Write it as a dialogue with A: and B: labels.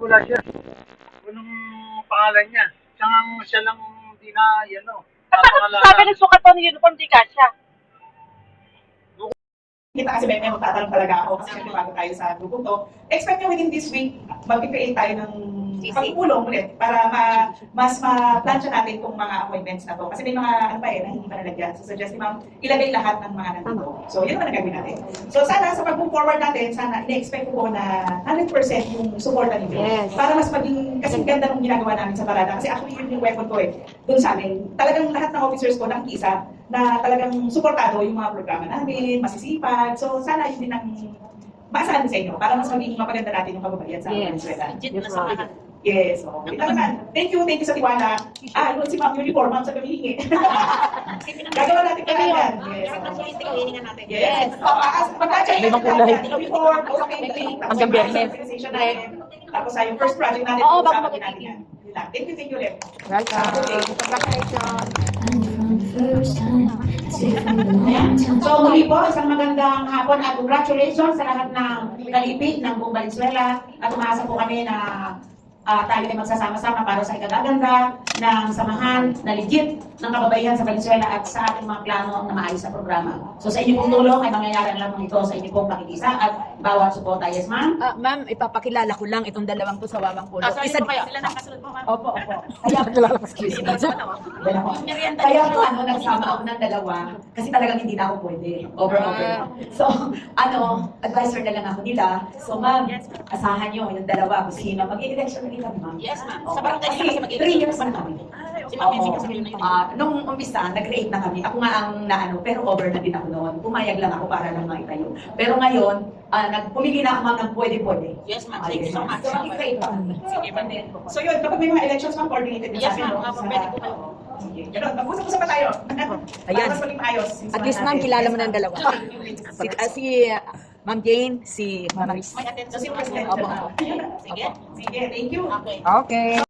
A: Wala siya. Anong pangalan niya? Siya lang hindi na,
B: Sabi nagsukat pa ng uniform, di kasya.
C: Kita kasi may magtatanong talaga ako kasi syempre bago tayo sa grupo to. Expect nyo within this week, mag-create tayo ng pagpulong ulit para mas ma-plancha natin itong mga appointments na to. Kasi may mga na hindi pa nalagyan. So suggest ni ma'am, ilagay lahat ng mga nandito. So yun naman ang gagawin natin. So sana sa pag-move forward natin, sana ina-expect ko na 100% yung supportan ninyo.
B: Yes.
C: Para mas maging kasing ganda ng ginagawa namin sa parada. Kasi actually yun yung weapon ko dun sa amin. Talagang lahat ng officers ko nakikisa na talagang suportado yung mga programa namin, masisipag. So sana yun din ang maasahan sa inyo para mas maging mapaganda natin yung kababayan sa Venezuela. Yes, so ito naman. Thank you sa tiwala. Yun si Ma'am Uniform, Ma'am sa pamihingi. Gagawa natin kailangan. Yes. Pag-check natin uniform,
B: Hanggang Biyernes.
C: Tapos yung first project natin, usapan natin yan. Thank you, Lem.
B: Welcome. Congratulations.
D: So muli po, isang magandang hapon at congratulations sa lahat ng kalipit ng buong Valenzuela at umaasa po kami na tayo ay magsasama-sama para sa ikagaganda ng samahan na legit ng kababaihan sa Valenzuela at sa ating mga plano na maayos na programa. So sa inyong pong tulong ay mangyayari lamang ito sa inyong pong pakikisa at bawat suporta. Yes, ma'am?
B: Ma'am, ipapakilala ko lang itong dalawang to sa Wawang Pulo.
D: Isa kayo. Sila nang kasunod mo, ma'am?
B: Opo.
D: Excuse me. Kaya po nagsama ako ng dalawa kasi talagang hindi na ako pwede. Over. So, advisor na lang ako nila. So, ma'am, asahan nyo yung dalawa kung sino. Mag-election na nila, ma'am.
E: Yes, ma'am.
D: Sa
E: Sa barangay
D: kasi
E: nila kasi
D: 3 years na kami.
E: Si Ma'am Missy kasi yun na yun.
D: Nung umpisa, nag-create na kami. Ako nga ang naano, pero over na din ako noon. Pumayag lang ako para lang maitayo. Pero ngayon, pumili na ako ma'am ng pwede-pwede.
E: Yes, ma'am. Thank you so much.
D: So, mag-create pa kami.
E: Sige, ma'am.
C: So yun, kapag may mga elections ma'am, coordinated na
E: Yes,
C: sa akin,
E: ma'am.
C: no?
E: Pwede po kayo.
C: Sige. Ganun, mag-usap-usap pa tayo.
B: Ayan.
C: Para mas maging maayos.
B: At least ma'am, kilala mo na ang dalawa. Si Ma'am Jane, si Ma'am Maris.
E: May attendance
C: So, si
E: yung
C: President.
B: Opo.
C: Sige, thank you.
E: Okay.
B: Okay.